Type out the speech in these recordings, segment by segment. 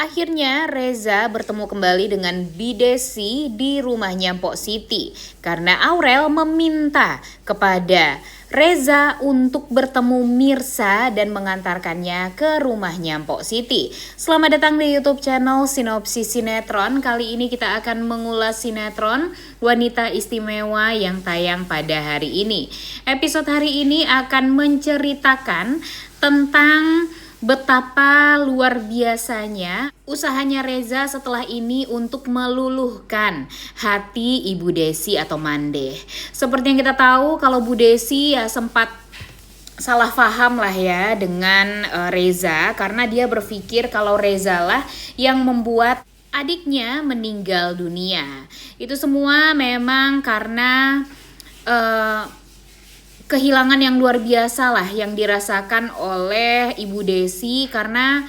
Akhirnya Reza bertemu kembali dengan Bidesi di rumahnya Mpok Siti karena Aurel meminta kepada Reza untuk bertemu Mirsa dan mengantarkannya ke rumahnya Mpok Siti. Selamat datang di YouTube channel Sinopsis Sinetron. Kali ini kita akan mengulas sinetron Wanita Istimewa yang tayang pada hari ini. Episode hari ini akan menceritakan tentang betapa luar biasanya usahanya Reza setelah ini untuk meluluhkan hati Ibu Desi atau Mande. Seperti yang kita tahu kalau Bu Desi ya sempat salah paham lah ya dengan Reza karena dia berpikir kalau Reza lah yang membuat adiknya meninggal dunia. Itu semua memang karena kehilangan yang luar biasa lah yang dirasakan oleh Ibu Desi karena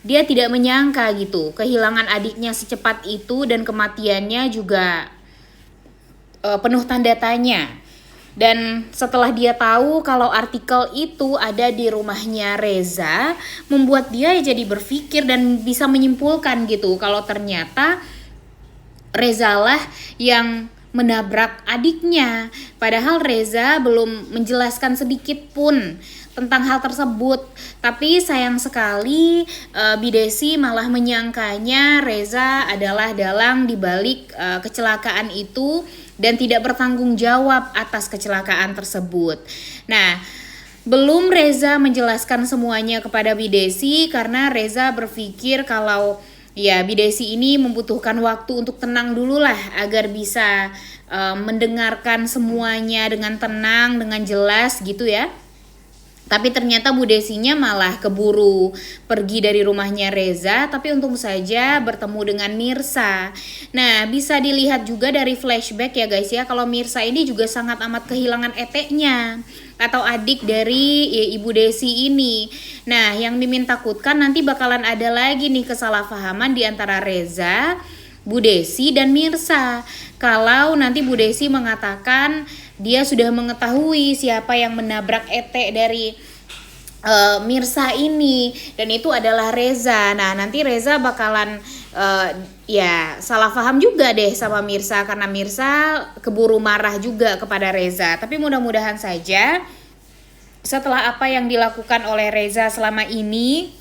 dia tidak menyangka gitu kehilangan adiknya secepat itu dan kematiannya juga penuh tanda tanya. Dan setelah dia tahu kalau artikel itu ada di rumahnya Reza, membuat dia jadi berpikir dan bisa menyimpulkan gitu kalau ternyata Reza lah yang menabrak adiknya. Padahal Reza belum menjelaskan sedikit pun tentang hal tersebut. Tapi sayang sekali Bidesi malah menyangkanya Reza adalah dalang dibalik kecelakaan itu dan tidak bertanggung jawab atas kecelakaan tersebut. Nah, belum Reza menjelaskan semuanya kepada Bidesi karena Reza berpikir kalau ya, Bidesi ini membutuhkan waktu untuk tenang dulu lah agar bisa mendengarkan semuanya dengan tenang, dengan jelas gitu ya. Tapi ternyata Bu Desinya malah keburu pergi dari rumahnya Reza, tapi untung saja bertemu dengan Mirsa. Nah, bisa dilihat juga dari flashback ya guys ya, kalau Mirsa ini juga sangat amat kehilangan eteknya atau adik dari Ibu Desi ini. Nah, yang Mimin takutkan nanti bakalan ada lagi nih kesalahpahaman di antara Reza, Bu Desi dan Mirsa. Kalau nanti Bu Desi mengatakan dia sudah mengetahui siapa yang menabrak etek dari Mirsa ini dan itu adalah Reza. Nah, nanti Reza bakalan ya salah paham juga deh sama Mirsa karena Mirsa keburu marah juga kepada Reza. Tapi mudah-mudahan saja setelah apa yang dilakukan oleh Reza selama ini,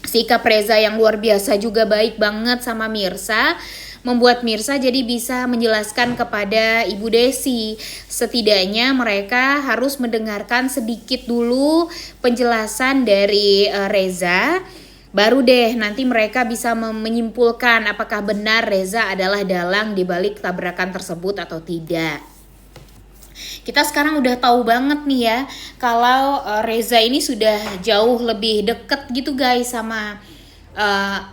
sikap Reza yang luar biasa juga baik banget sama Mirsa, membuat Mirsa jadi bisa menjelaskan kepada Ibu Desi. Setidaknya mereka harus mendengarkan sedikit dulu penjelasan dari Reza, baru deh nanti mereka bisa menyimpulkan apakah benar Reza adalah dalang di balik tabrakan tersebut atau tidak. Kita sekarang udah tahu banget nih ya kalau Reza ini sudah jauh lebih deket gitu guys sama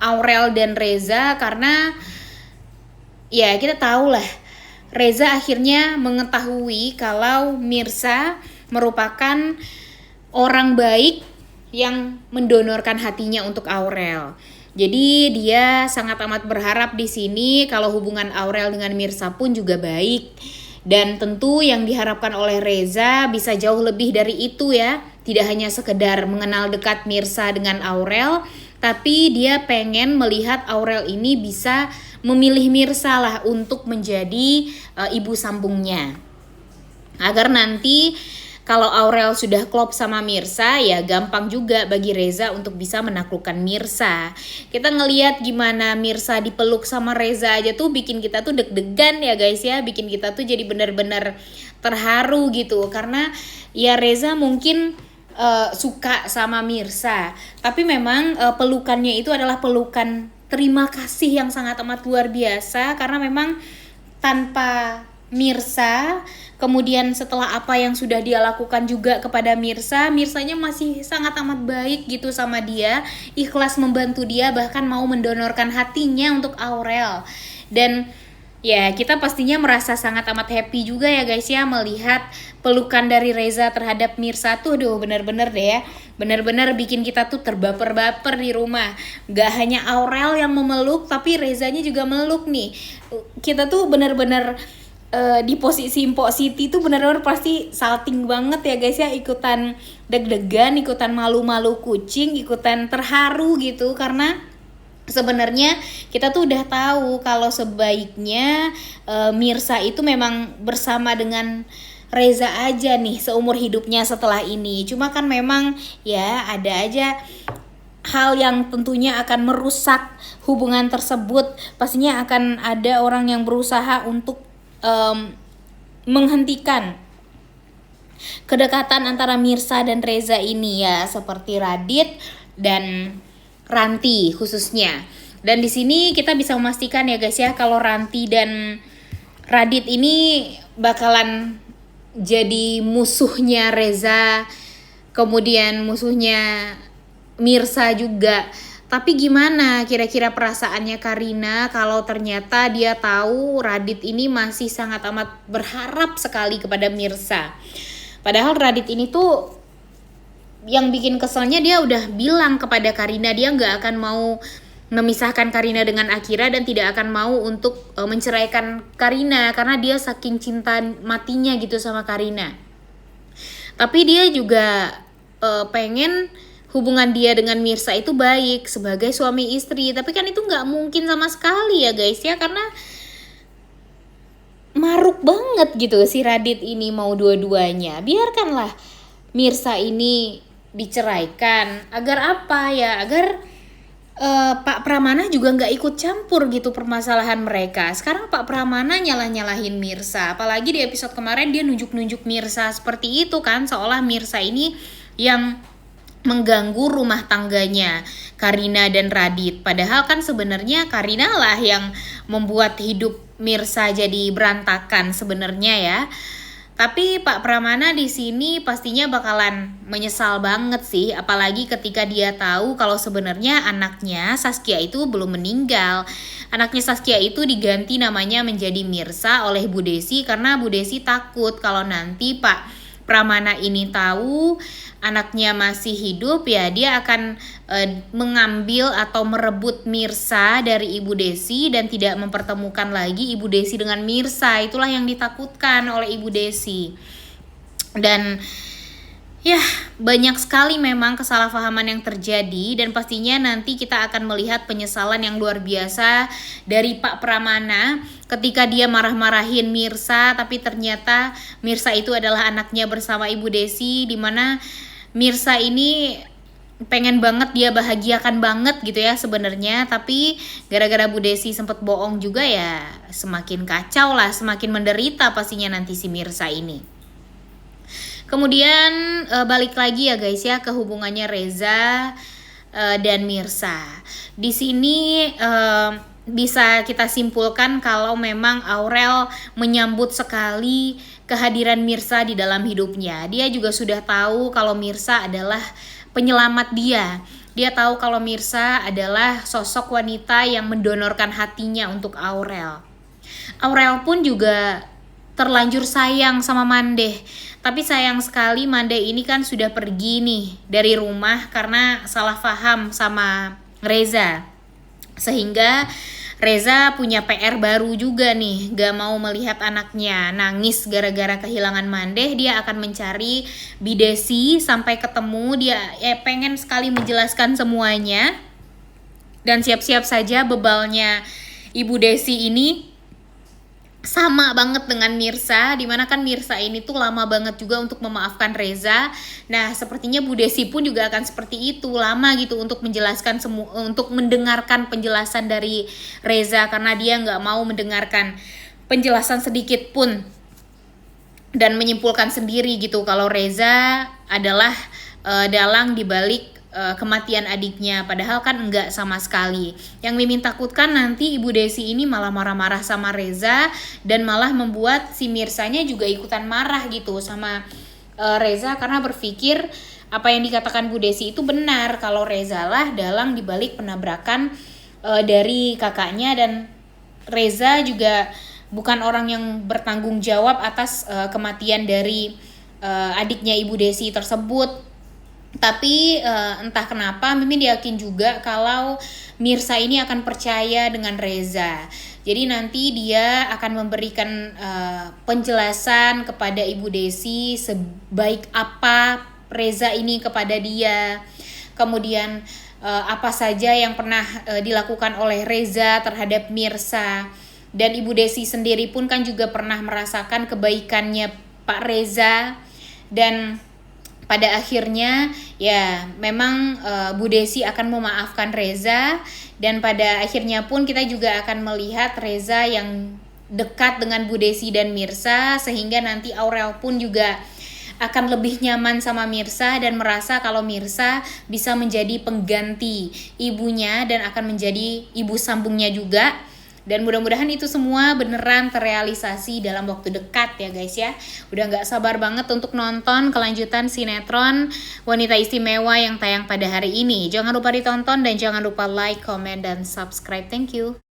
Aurel dan Reza karena ya kita tahu lah Reza akhirnya mengetahui kalau Mirsa merupakan orang baik yang mendonorkan hatinya untuk Aurel. Jadi dia sangat amat berharap di sini kalau hubungan Aurel dengan Mirsa pun juga baik. Dan tentu yang diharapkan oleh Reza bisa jauh lebih dari itu ya. Tidak hanya sekedar mengenal dekat Mirsa dengan Aurel, tapi dia pengen melihat Aurel ini bisa memilih Mirsa lah untuk menjadi ibu sambungnya. Agar nanti kalau Aurel sudah klop sama Mirsa, ya gampang juga bagi Reza untuk bisa menaklukkan Mirsa. Kita ngelihat gimana Mirsa dipeluk sama Reza aja tuh bikin kita tuh deg-degan ya guys ya. Bikin kita tuh jadi benar-benar terharu gitu. Karena ya Reza mungkin suka sama Mirsa. Tapi memang pelukannya itu adalah pelukan terima kasih yang sangat amat luar biasa. Karena memang tanpa Mirsa, kemudian setelah apa yang sudah dia lakukan juga kepada Mirsa, Mirsanya masih sangat amat baik gitu sama dia, ikhlas membantu dia, bahkan mau mendonorkan hatinya untuk Aurel. Dan ya kita pastinya merasa sangat amat happy juga ya guys ya melihat pelukan dari Reza terhadap Mirsa tuh bener-bener deh ya, bener-bener bikin kita tuh terbaper-baper di rumah. Gak hanya Aurel yang memeluk, tapi Rezanya juga meluk nih. Kita tuh bener-bener di posisi Mpok Siti tuh benar-benar pasti salting banget ya guys ya, ikutan deg-degan, ikutan malu-malu kucing, ikutan terharu gitu karena Sebenarnya kita tuh udah tahu kalau sebaiknya Mirsa itu memang bersama dengan Reza aja nih seumur hidupnya setelah ini. Cuma kan memang ya ada aja hal yang tentunya akan merusak hubungan tersebut. Pastinya akan ada orang yang berusaha untuk menghentikan kedekatan antara Mirsa dan Reza ini ya, seperti Radit dan Ranti khususnya. Dan di sini kita bisa memastikan ya guys ya, kalau Ranti dan Radit ini bakalan jadi musuhnya Reza, kemudian musuhnya Mirsa juga. Tapi gimana kira-kira perasaannya Karina kalau ternyata dia tahu Radit ini masih sangat amat berharap sekali kepada Mirsa. Padahal Radit ini tuh yang bikin keselnya, dia udah bilang kepada Karina dia nggak akan mau memisahkan Karina dengan Akira dan tidak akan mau untuk menceraikan Karina karena dia saking cinta matinya gitu sama Karina. Tapi dia juga pengen hubungan dia dengan Mirsa itu baik sebagai suami istri. Tapi kan itu nggak mungkin sama sekali ya guys ya, karena maruk banget gitu si Radit ini mau dua-duanya. Biarkanlah Mirsa ini diceraikan. Agar apa ya? Agar Pak Pramana juga nggak ikut campur gitu permasalahan mereka. Sekarang Pak Pramana nyalah-nyalahin Mirsa. Apalagi di episode kemarin dia nunjuk-nunjuk Mirsa seperti itu kan. Seolah Mirsa ini yang mengganggu rumah tangganya Karina dan Radit. Padahal kan sebenarnya Karina lah yang membuat hidup Mirsa jadi berantakan sebenarnya ya. Tapi Pak Pramana di sini pastinya bakalan menyesal banget sih, apalagi ketika dia tahu kalau sebenarnya anaknya Saskia itu belum meninggal. Anaknya Saskia itu diganti namanya menjadi Mirsa oleh Bu Desi karena Bu Desi takut kalau nanti Pak Pramana ini tahu anaknya masih hidup ya dia akan mengambil atau merebut Mirsa dari Ibu Desi dan tidak mempertemukan lagi Ibu Desi dengan Mirsa. Itulah yang ditakutkan oleh Ibu Desi. Dan ya banyak sekali memang kesalahpahaman yang terjadi dan pastinya nanti kita akan melihat penyesalan yang luar biasa dari Pak Pramana ketika dia marah-marahin Mirsa, tapi ternyata Mirsa itu adalah anaknya bersama Ibu Desi, dimana Mirsa ini pengen banget dia bahagiakan banget gitu ya sebenarnya, tapi gara-gara Bu Desi sempet bohong juga ya semakin kacau lah, semakin menderita pastinya nanti si Mirsa ini. Kemudian balik lagi ya guys ya ke hubungannya Reza dan Mirsa. Di sini bisa kita simpulkan kalau memang Aurel menyambut sekali kehadiran Mirsa di dalam hidupnya. Dia juga sudah tahu kalau Mirsa adalah penyelamat dia. Dia tahu kalau Mirsa adalah sosok wanita yang mendonorkan hatinya untuk Aurel. Aurel pun juga terlanjur sayang sama Mandeh. Tapi sayang sekali Mandeh ini kan sudah pergi nih dari rumah karena salah paham sama Reza. Sehingga Reza punya PR baru juga nih, gak mau melihat anaknya nangis gara-gara kehilangan Mandeh. Dia akan mencari Bidesi sampai ketemu. Dia pengen sekali menjelaskan semuanya. Dan siap-siap saja bebalnya Ibu Desi ini sama banget dengan Mirsa, dimana kan Mirsa ini tuh lama banget juga untuk memaafkan Reza. Nah sepertinya Bu Desi pun juga akan seperti itu, lama gitu untuk menjelaskan untuk mendengarkan penjelasan dari Reza, karena dia nggak mau mendengarkan penjelasan sedikit pun dan menyimpulkan sendiri gitu kalau Reza adalah dalang dibalik kematian adiknya, padahal kan enggak sama sekali. Yang Mimin takutkan nanti Ibu Desi ini malah marah-marah sama Reza dan malah membuat si Mirsanya juga ikutan marah gitu sama Reza karena berpikir apa yang dikatakan Bu Desi itu benar, kalau Reza lah dalang dibalik penabrakan dari kakaknya, dan Reza juga bukan orang yang bertanggung jawab atas kematian dari adiknya Ibu Desi tersebut. Tapi entah kenapa Mimin yakin juga kalau Mirsa ini akan percaya dengan Reza. Jadi nanti dia akan memberikan penjelasan kepada Ibu Desi sebaik apa Reza ini kepada dia. Kemudian apa saja yang pernah dilakukan oleh Reza terhadap Mirsa. Dan Ibu Desi sendiri pun kan juga pernah merasakan kebaikannya Pak Reza. Dan pada akhirnya ya memang Bu Desi akan memaafkan Reza, dan pada akhirnya pun kita juga akan melihat Reza yang dekat dengan Bu Desi dan Mirsa, sehingga nanti Aurel pun juga akan lebih nyaman sama Mirsa dan merasa kalau Mirsa bisa menjadi pengganti ibunya dan akan menjadi ibu sambungnya juga. Dan mudah-mudahan itu semua beneran terrealisasi dalam waktu dekat ya guys ya. Udah gak sabar banget untuk nonton kelanjutan sinetron Wanita Istimewa yang tayang pada hari ini. Jangan lupa ditonton dan jangan lupa like, comment, dan subscribe. Thank you.